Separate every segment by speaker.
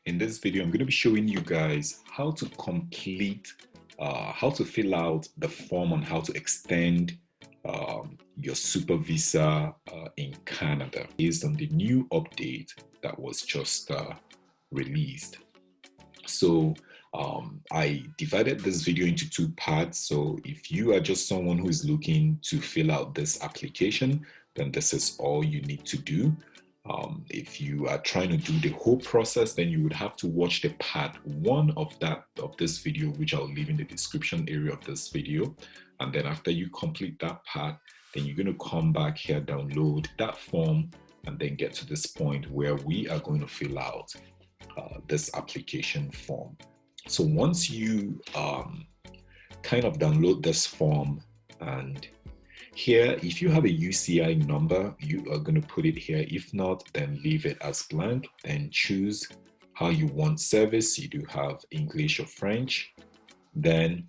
Speaker 1: In this video, I'm going to be showing you guys how to how to fill out the form on how to extend your super visa in Canada based on the new update that was just released. So I divided this video into two parts. So if you are just someone who is looking to fill out this application, then this is all you need to do. If you are trying to do the whole process, then you would have to watch the part one of this video, which I'll leave in the description area of this video. And then after you complete that part, then you're going to come back here, download that form, and then get to this point where we are going to fill out this application form. So once you kind of download this form, and here, if you have a UCI number, you are going to put it here. If not, then leave it as blank and choose how you want service. You do have English or French. Then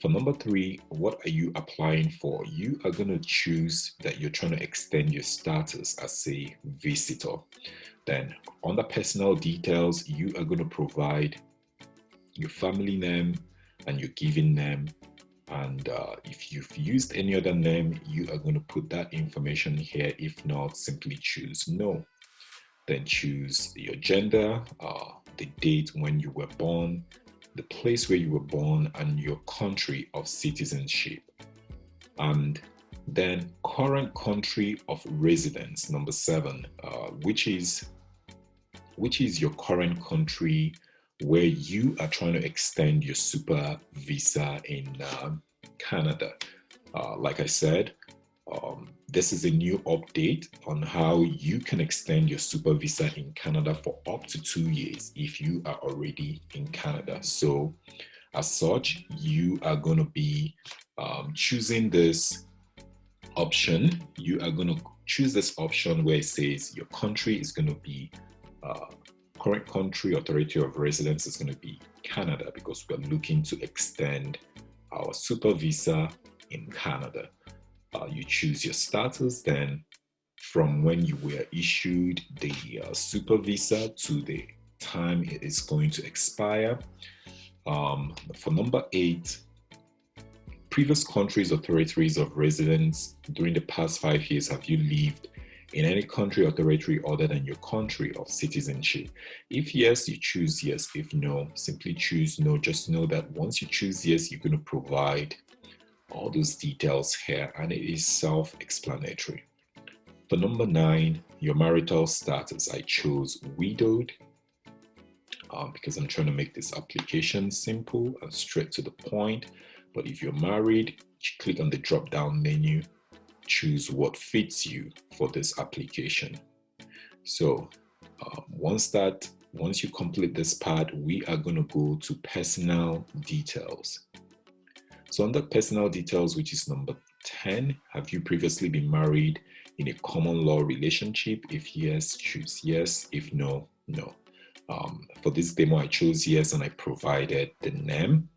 Speaker 1: for number 3, what are you applying for? You are going to choose that you're trying to extend your status as a visitor. Then under personal details, you are going to provide your family name and your given name. And if you've used any other name, you are going to put that information here. If not, simply choose no. Then choose your gender, the date when you were born, the place where you were born, and your country of citizenship. And then current country of residence, number 7, which is your current country where you are trying to extend your super visa in Canada. Like I said, this is a new update on how you can extend your super visa in Canada for up to 2 years if you are already in Canada. So as such, you are going to be choosing this option. You are going to choose this option where it says your country is going to be current country authority of residence is going to be Canada, because we're looking to extend our super visa in Canada. You choose your status, then from when you were issued the super visa to the time it is going to expire. For number 8, previous countries or territories of residence during the past 5 years, have you lived in any country or territory other than your country of citizenship? If yes, you choose yes. If no, simply choose no. Just know that once you choose yes, you're going to provide all those details here, and it is self-explanatory. For number 9, your marital status, I chose widowed because I'm trying to make this application simple and straight to the point. But if you're married, click on the drop-down menu, choose what fits you for this application. So once you complete this part, we are going to go to personal details. So under personal details, which is number 10, have you previously been married in a common law relationship? If yes, choose yes. If no, no. For this demo, I chose yes, and I provided the name,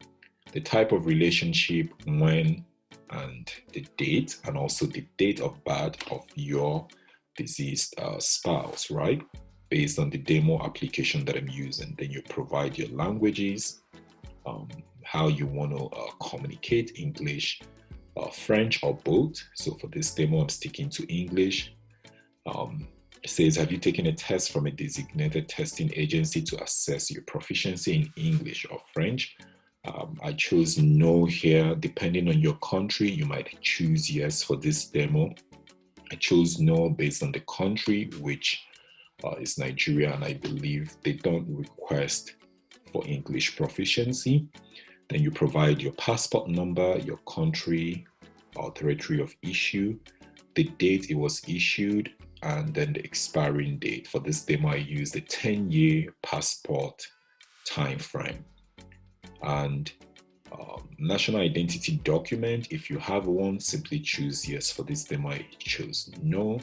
Speaker 1: the type of relationship, when, and the date, and also the date of birth of your deceased spouse, right? Based on the demo application that I'm using. Then you provide your languages, how you want to communicate, English, French, or both. So for this demo, I'm sticking to English. It says, have you taken a test from a designated testing agency to assess your proficiency in English or French? I chose no here. Depending on your country, you might choose yes for this demo. I chose no based on the country, which is Nigeria, and I believe they don't request for English proficiency. Then you provide your passport number, your country or territory of issue, the date it was issued, and then the expiring date. For this demo, I used the 10-year passport time frame. And national identity document, if you have one, simply choose yes. For this demo, I chose no.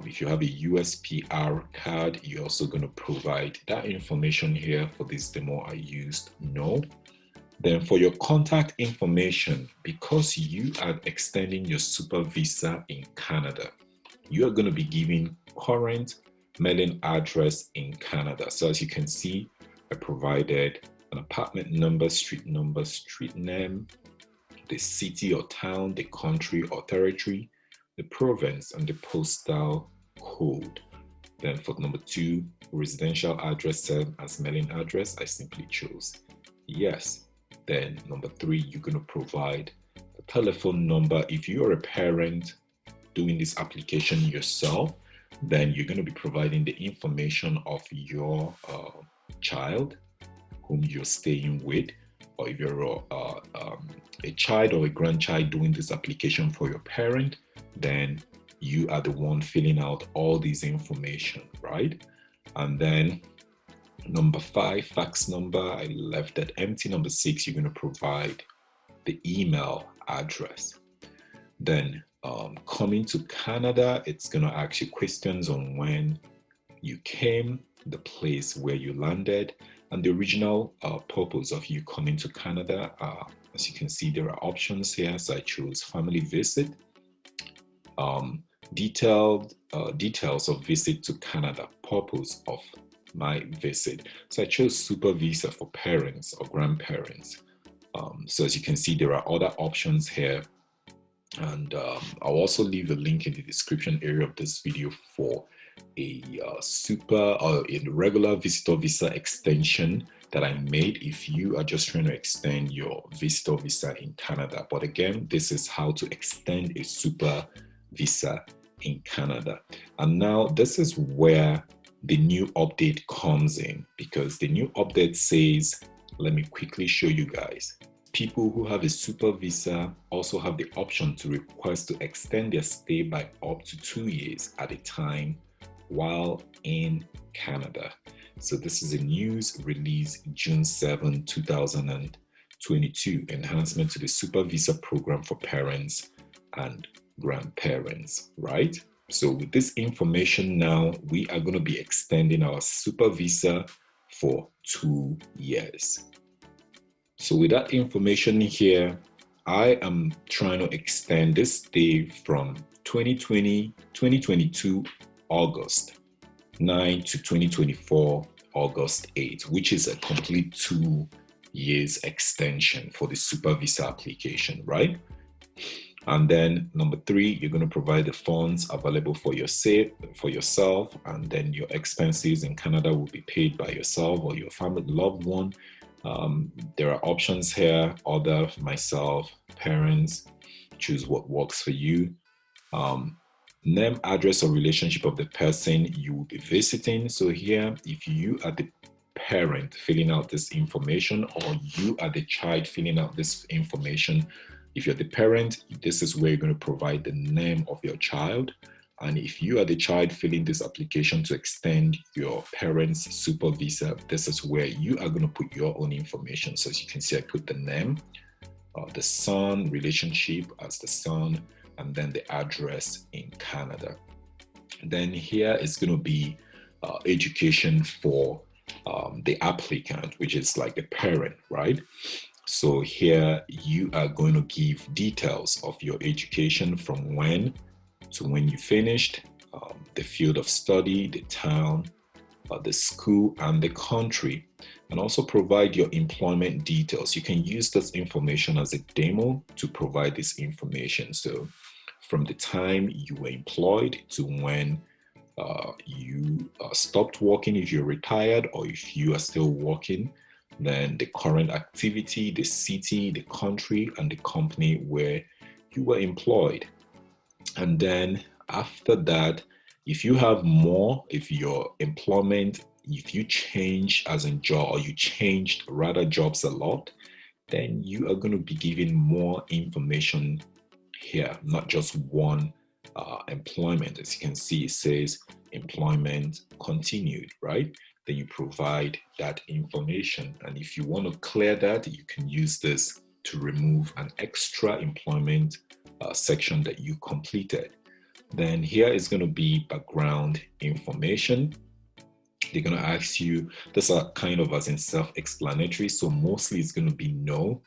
Speaker 1: If you have a USPR card, you're also going to provide that information here. For this demo, I used no. Then for your contact information, because you are extending your super visa in Canada, you are going to be giving current mailing address in Canada. So as you can see, I provided an apartment number, street name, the city or town, the country or territory, the province, and the postal code. Then for number 2, residential address served as mailing address, I simply chose yes. Then number 3, you're going to provide the telephone number. If you are a parent doing this application yourself, then you're going to be providing the information of your child whom you're staying with, or if you're a child or a grandchild doing this application for your parent, then you are the one filling out all this information, right? And then number 5, fax number, I left that empty. Number 6, you're going to provide the email address. Then coming to Canada, it's going to ask you questions on when you came, the place where you landed, and the original purpose of you coming to Canada. As you can see, there are options here. So I chose family visit, details of visit to Canada, purpose of my visit. So I chose super visa for parents or grandparents. So as you can see, there are other options here. And I'll also leave a link in the description area of this video for a super or a regular visitor visa extension that I made if you are just trying to extend your visitor visa in Canada. But again, this is how to extend a super visa in Canada. And now this is where the new update comes in, because the new update says, let me quickly show you guys. People who have a super visa also have the option to request to extend their stay by up to 2 years at a time while in Canada. So this is a news release June 7, 2022, enhancement to the super visa program for parents and grandparents, right? So with this information now, we are going to be extending our super visa for 2 years. So with that information here, I am trying to extend this stay from 2022 August 9 to 2024 August 8, which is a complete 2 years extension for the super visa application, right? And then number 3, you're going to provide the funds available for yourself, and then your expenses in Canada will be paid by yourself or your family loved one. There are options here: other, myself, parents. Choose what works for you. Name, address, or relationship of the person you will be visiting. So here, if you are the parent filling out this information, or you are the child filling out this information, if you're the parent, this is where you're going to provide the name of your child. And if you are the child filling this application to extend your parents' super visa, this is where you are going to put your own information. So as you can see, I put the name, the son, relationship as the son, and then the address in Canada. Then here is going to be education for the applicant, which is like the parent, right? So here you are going to give details of your education from when to when you finished, the field of study, the town, the school, and the country, and also provide your employment details. You can use this information as a demo to provide this information. So from the time you were employed to when you stopped working, if you're retired, or if you are still working, then the current activity, the city, the country, and the company where you were employed. And then after that, if you have more, if your employment, if you change as in job, or you changed rather jobs a lot, then you are going to be given more information here, not just one employment. As you can see, it says employment continued, right? Then you provide that information. And if you want to clear that, you can use this to remove an extra employment section that you completed. Then here is going to be background information. They're going to ask you, these are kind of as in self-explanatory, so mostly it's going to be no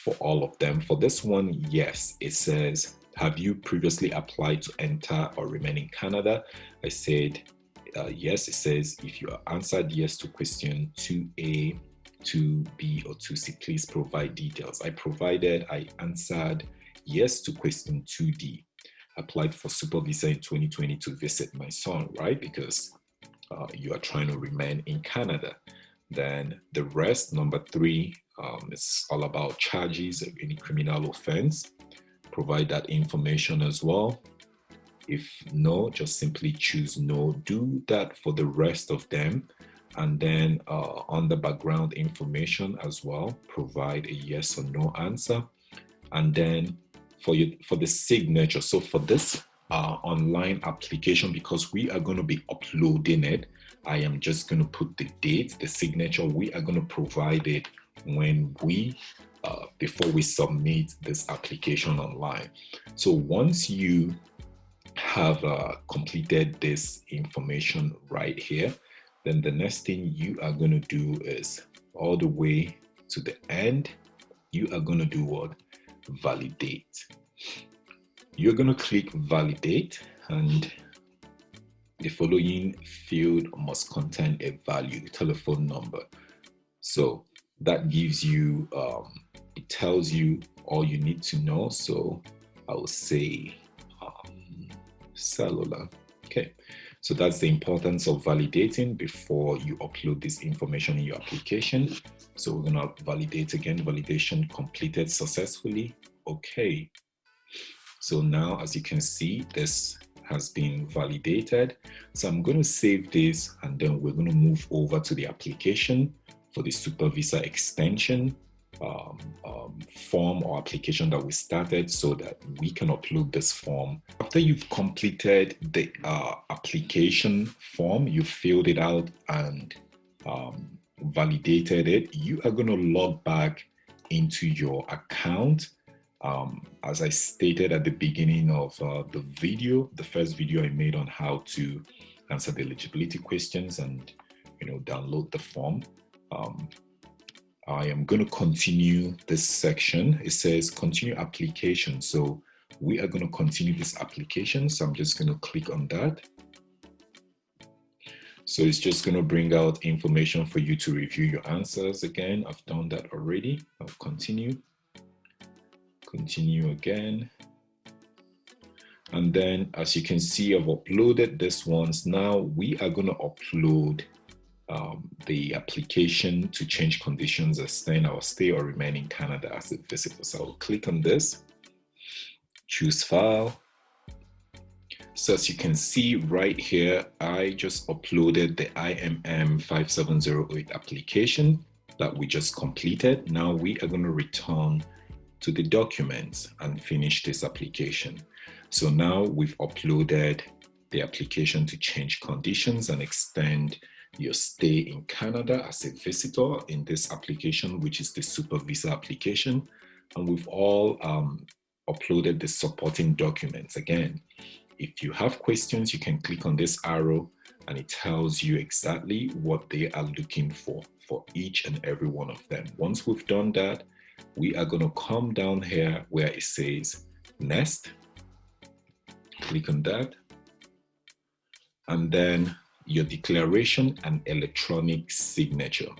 Speaker 1: for all of them. For this one, yes, it says, have you previously applied to enter or remain in Canada? I said yes, it says if you answered yes to question 2A, 2B, or 2C, please provide details. I answered yes to question 2D. Applied for super visa in 2020 to visit my son, right? Because you are trying to remain in Canada. Then the rest, number 3, is all about charges of any criminal offense. Provide that information as well. If no, just simply choose no. Do that for the rest of them. And then on the background information as well, provide a yes or no answer. And then for the signature, so for this online application, because we are going to be uploading it, I am just going to put the date, the signature. We are going to provide it when we before we submit this application online. So once you have completed this information right here, then the next thing you are going to do is all the way to the end, you are going to do what? Validate. You're going to click validate, and the following field must contain a value, telephone number. So that gives you, it tells you all you need to know. So I will say cellular. Okay, so that's the importance of validating before you upload this information in your application. So we're gonna validate again. Validation completed successfully. Okay, so now as you can see, this has been validated. So I'm going to save this, and then we're going to move over to the application for the super visa extension form or application that we started, so that we can upload this form. After you've completed the application form, you filled it out and validated it, you are going to log back into your account. As I stated at the beginning of the video, the first video I made on how to answer the eligibility questions and download the form. I am going to continue this section. It says continue application. So we are going to continue this application. So I'm just going to click on that. So it's just going to bring out information for you to review your answers again. I've done that already. I'll continue again. And then as you can see, I've uploaded this once. Now we are going to upload the application to change conditions, extend our stay or remain in Canada as a visitor. So I'll click on this, choose file. So as you can see right here, I just uploaded the imm 5708 application that we just completed. Now we are going to return to the documents and finish this application. So now we've uploaded the application to change conditions and extend your stay in Canada as a visitor in this application, which is the super visa application. And we've all uploaded the supporting documents. Again, if you have questions, you can click on this arrow and it tells you exactly what they are looking for each and every one of them. Once we've done that, we are going to come down here where it says next. Click on that. And then your declaration and electronic signature.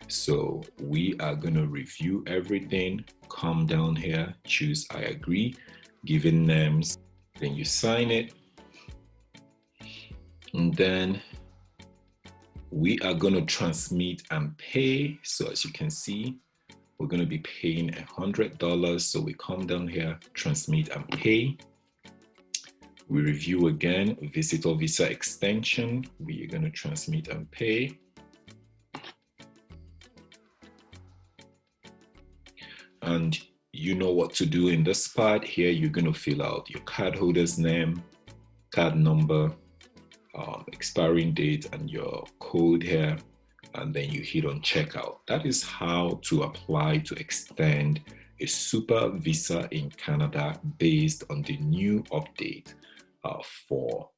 Speaker 1: So we are going to review everything. Come down here, choose I agree, given names, then you sign it. And then we are going to transmit and pay. So as you can see, we're going to be paying $100. So we come down here, transmit and pay. We review again, visitor visa extension. We are going to transmit and pay. And you know what to do in this part. Here, you're going to fill out your cardholder's name, card number, expiring date, and your code here. And then you hit on checkout. That is how to apply to extend a super visa in Canada based on the new update for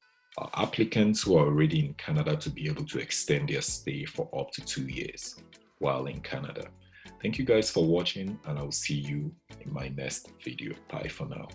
Speaker 1: applicants who are already in Canada to be able to extend their stay for up to 2 years while in Canada. Thank you guys for watching, and I'll see you in my next video. Bye for now.